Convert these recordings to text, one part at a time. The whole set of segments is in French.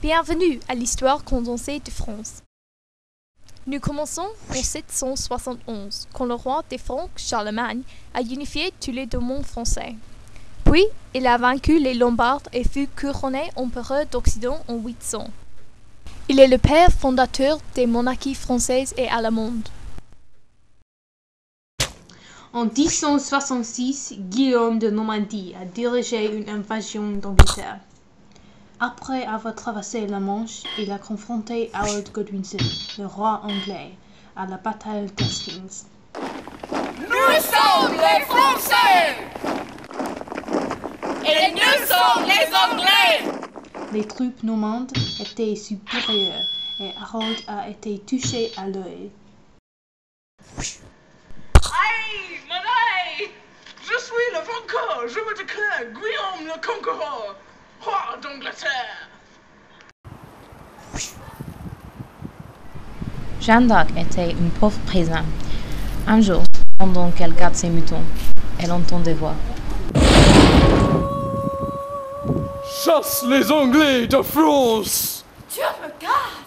Bienvenue à l'histoire condensée de France. Nous commençons en 771, quand le roi des Francs, Charlemagne, a unifié tous les domaines français. Puis, il a vaincu les Lombards et fut couronné empereur d'Occident en 800. Il est le père fondateur des monarchies françaises et allemandes. En 1066, Guillaume de Normandie a dirigé une invasion d'Angleterre. Après avoir traversé la Manche, il a confronté Harold Godwinson, le roi anglais, à la bataille d'Hastings. Nous sommes les Français! Et nous sommes les Anglais! Les troupes normandes étaient supérieures et Harold a été touché à l'œil. Aïe, mon œil! Je suis le vainqueur, je me déclare Guillaume le conquérant, roi d'Angleterre. Jeanne d'Arc était une pauvre paysanne. Un jour, pendant qu'elle garde ses moutons, elle entend des voix. Chasse les Anglais de France! Dieu me garde!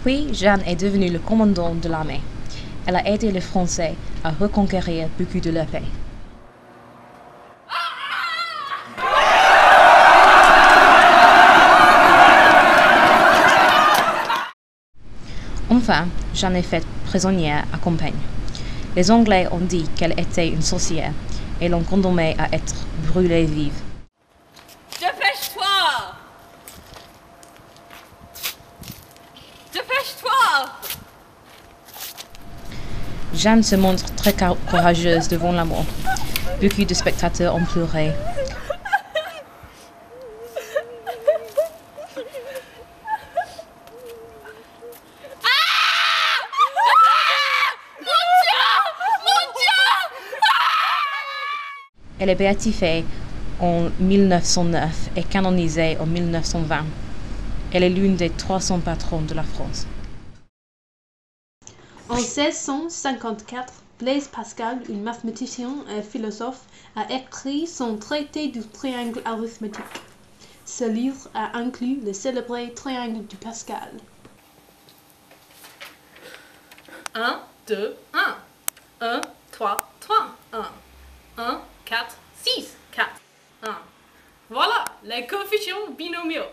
Puis, Jeanne est devenue le commandant de l'armée. Elle a aidé les Français à reconquérir beaucoup de leur pays. Enfin, Jeanne est faite prisonnière à Compiègne. Les Anglais ont dit qu'elle était une sorcière et l'ont condamnée à être brûlée vive. Dépêche-toi! Dépêche-toi! Jeanne se montre très courageuse devant la mort. Beaucoup de spectateurs ont pleuré. Elle est béatifiée en 1909 et canonisée en 1920. Elle est l'une des 300 patrons de la France. En 1654, Blaise Pascal, un mathématicien et philosophe, a écrit son traité du triangle arithmétique. Ce livre a inclus le célébré triangle de Pascal. 1, 2, 1. 1, 3, 3, 1. 1, 4, 6, 4, 1. Voilà, les coefficients binomiaux.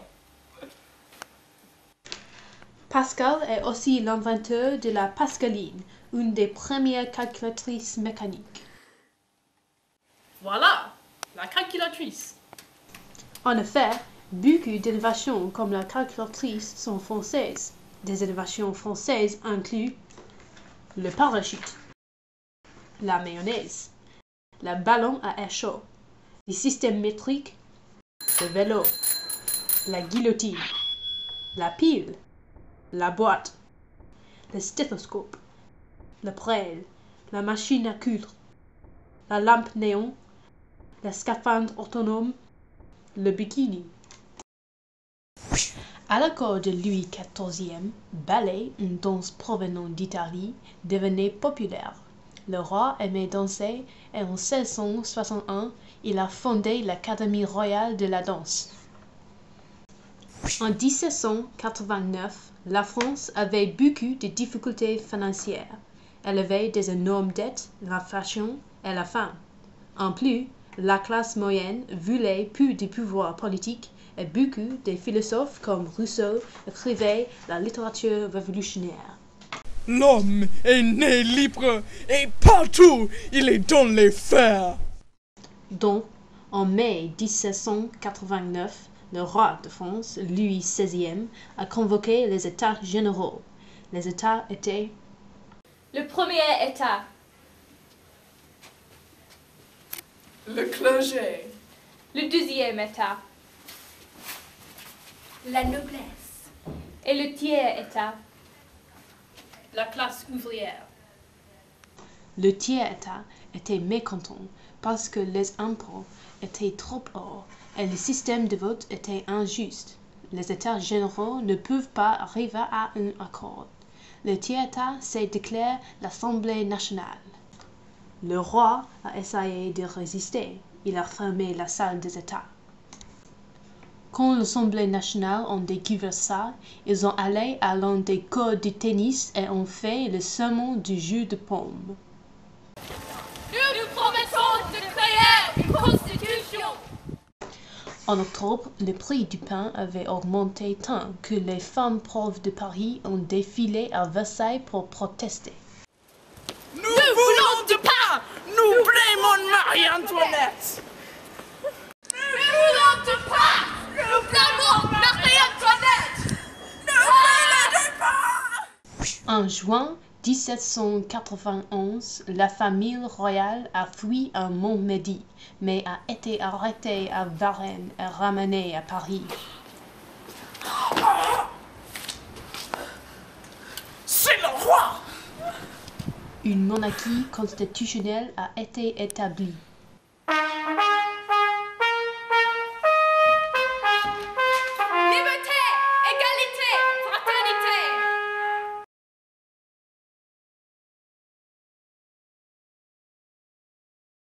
Pascal est aussi l'inventeur de la pascaline, une des premières calculatrices mécaniques. Voilà, la calculatrice. En effet, beaucoup d'innovations comme la calculatrice sont françaises. Des innovations françaises incluent le parachute, la mayonnaise, le ballon à air chaud, les systèmes métriques, le vélo, la guillotine, la pile, la boîte, le stéthoscope, le prêle, la machine à coudre, la lampe néon, le scaphandre autonome, le bikini. À la cour de Louis XIV, ballet, une danse provenant d'Italie, devenait populaire. Le roi aimait danser et en 1661, il a fondé l'Académie royale de la danse. En 1789, la France avait beaucoup de difficultés financières. Elle avait des énormes dettes, l'inflation et la faim. En plus, la classe moyenne voulait plus de pouvoir politique et beaucoup de philosophes comme Rousseau écrivaient la littérature révolutionnaire. L'homme est né libre et partout il est dans les fers. Donc, en mai 1789, le roi de France, Louis XVI, a convoqué les États généraux. Les États étaient Le premier État. Le clergé. Le deuxième État. La noblesse. Et le tiers État. La classe ouvrière. Le tiers-État était mécontent parce que les impôts étaient trop hauts et le système de vote était injuste. Les États généraux ne peuvent pas arriver à un accord. Le tiers-État s'est déclaré l'Assemblée nationale. Le roi a essayé de résister. Il a fermé la salle des États. Quand l'Assemblée nationale ont découvert ça, ils ont allé à l'un des cours de tennis et ont fait le serment du jeu de paume. Nous promettons de créer une constitution. En octobre, le prix du pain avait augmenté tant que les femmes pauvres de Paris ont défilé à Versailles pour protester. Nous voulons du pain. Nous blâmons Marie-Antoinette. Nous voulons du pain. Nous blâmons Marie-Antoinette. Nous voulons du pain. En juin 1791, la famille royale a fui à Montmédy, mais a été arrêtée à Varennes et ramenée à Paris. C'est le roi. Une monarchie constitutionnelle a été établie.